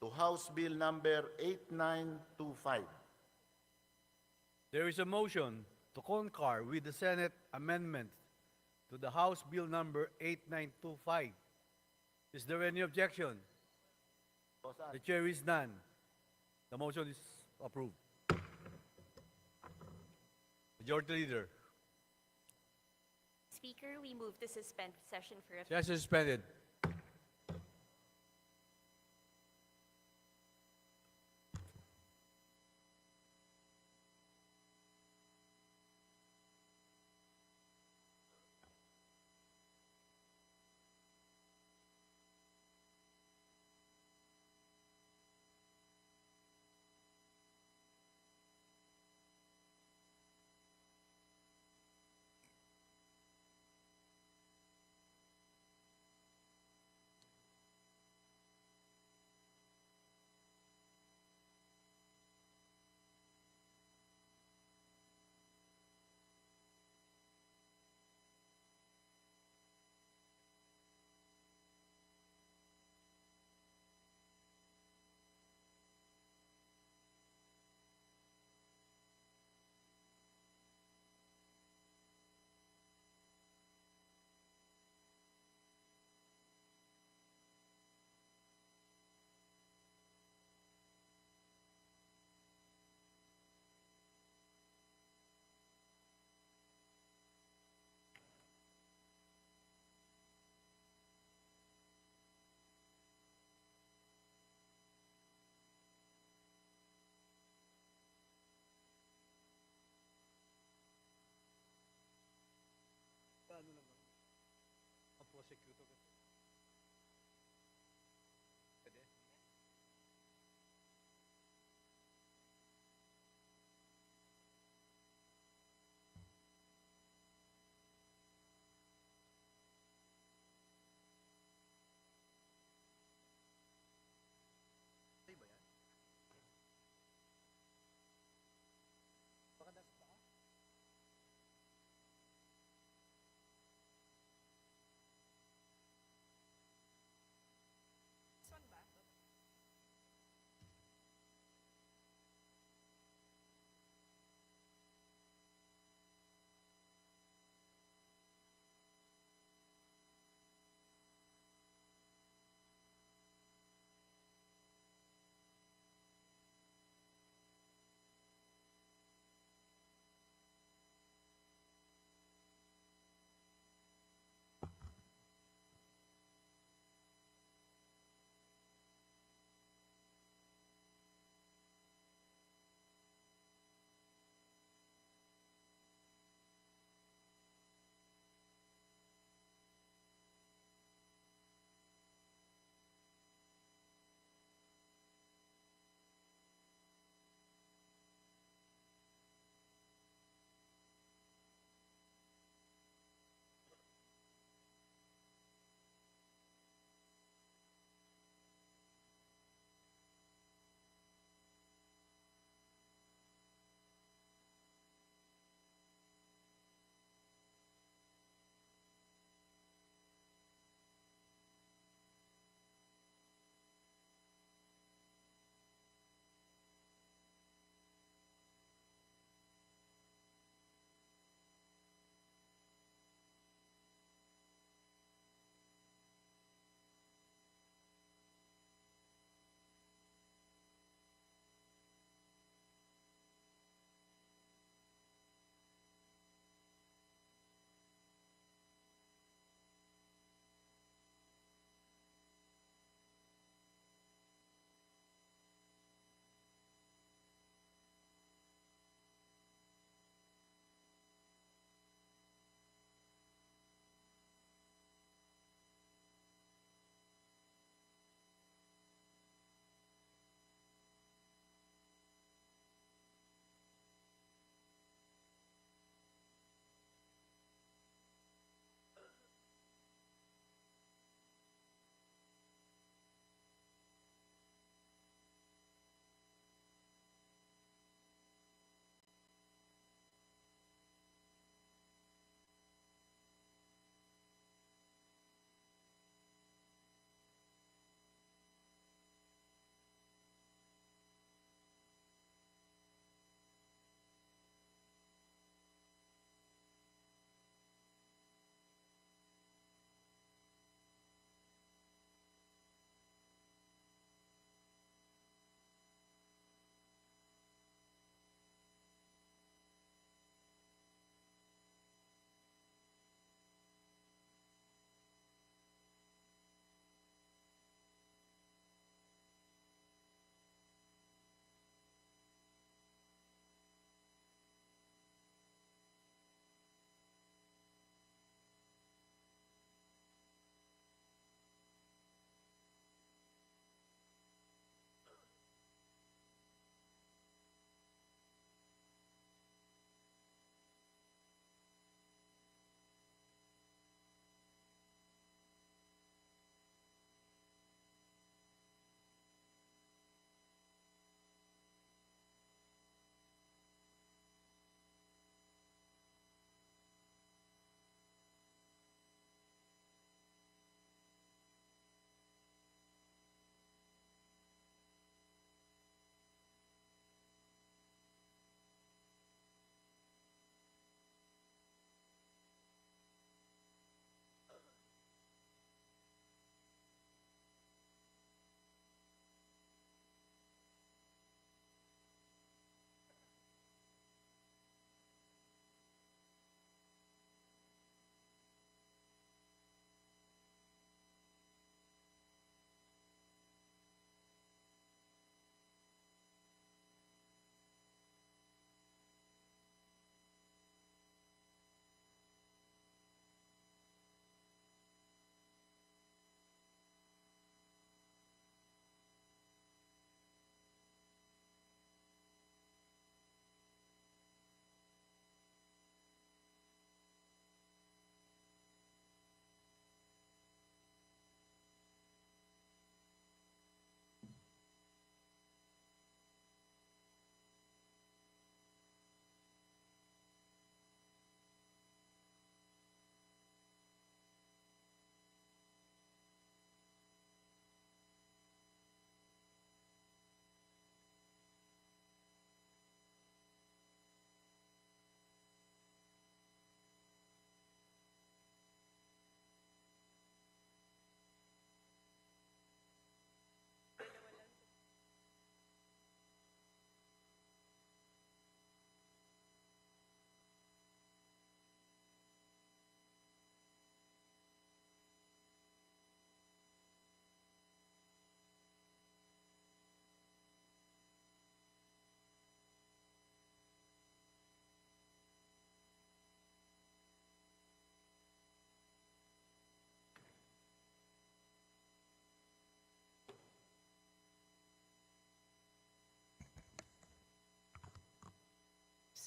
to House Bill number 8925. There is a motion to concur with the Senate amendment to the House Bill number 8925. Is there any objection? The chair is none. The motion is approved. Majority Leader. Speaker, we move to suspend session for a Session suspended.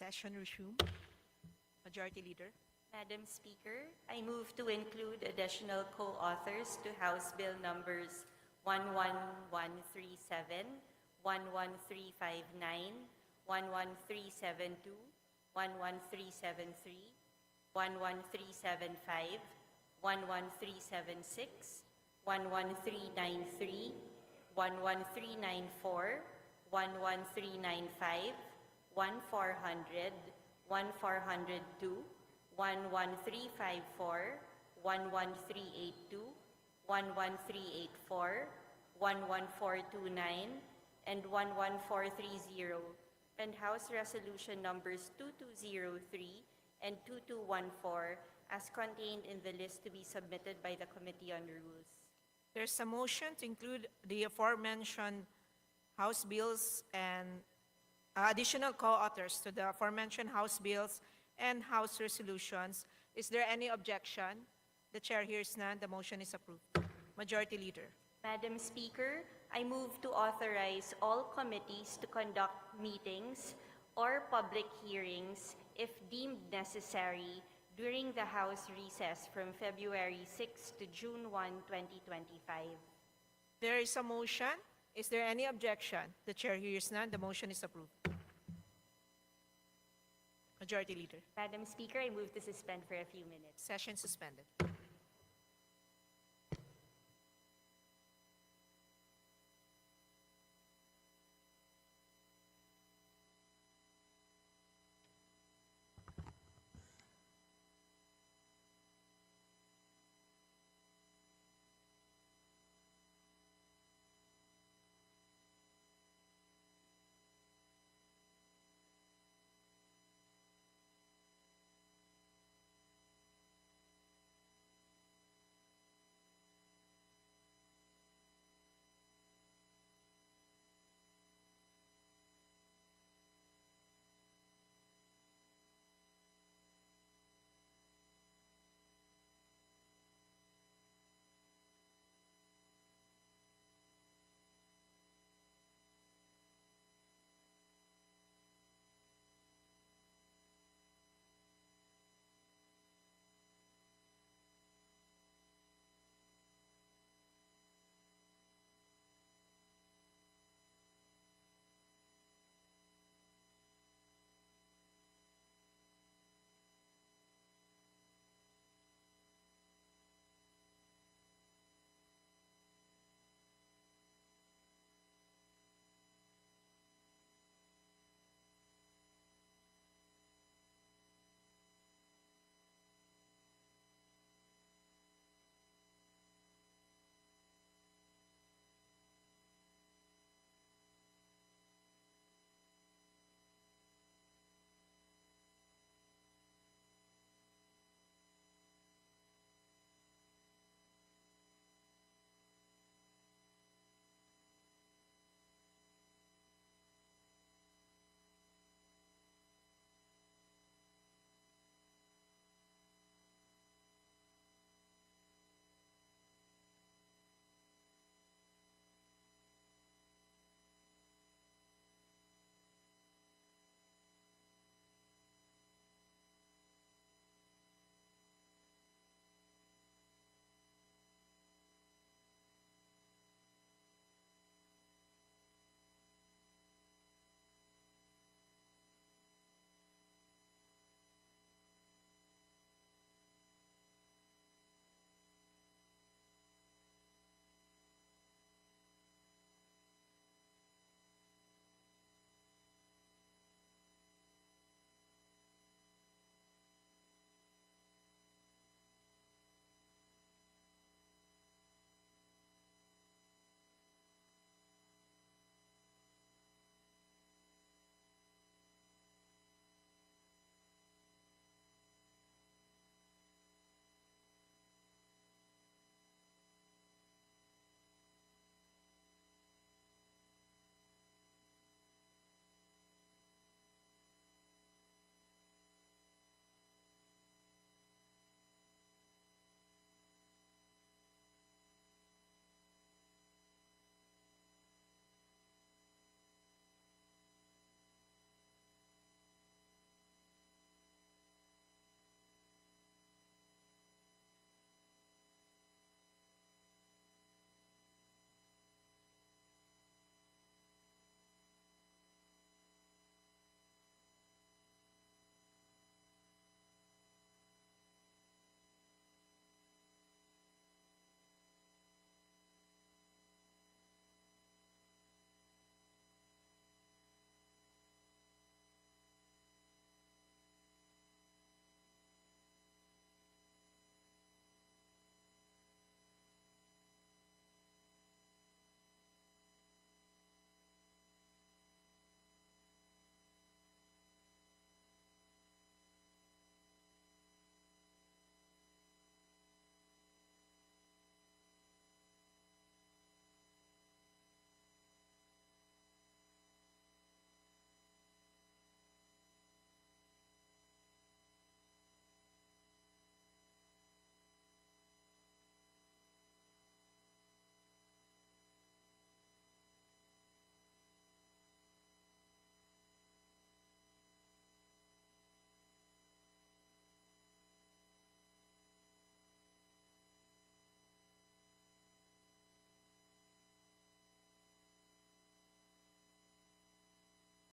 Session resume. Majority Leader. Madam Speaker, I move to include additional co-authors to House Bill numbers 11137, 11359, 11372, 11373, 11375, 11376, 11393, 11394, 11395, 1400, 1402, 11354, 11382, 11384, 11429, and 11430, and House Resolution numbers 2203 and 2214 as contained in the list to be submitted by the Committee on Rules. There's a motion to include the aforementioned House bills and additional co-authors to the aforementioned House bills and House resolutions. Is there any objection? The chair hears none. The motion is approved. Majority Leader. Madam Speaker, I move to authorize all committees to conduct meetings or public hearings if deemed necessary during the House recess from February 6 to June 1, 2025. There is a motion. Is there any objection? The chair hears none. The motion is approved. Majority Leader. Madam Speaker, I move to suspend for a few minutes. Session suspended.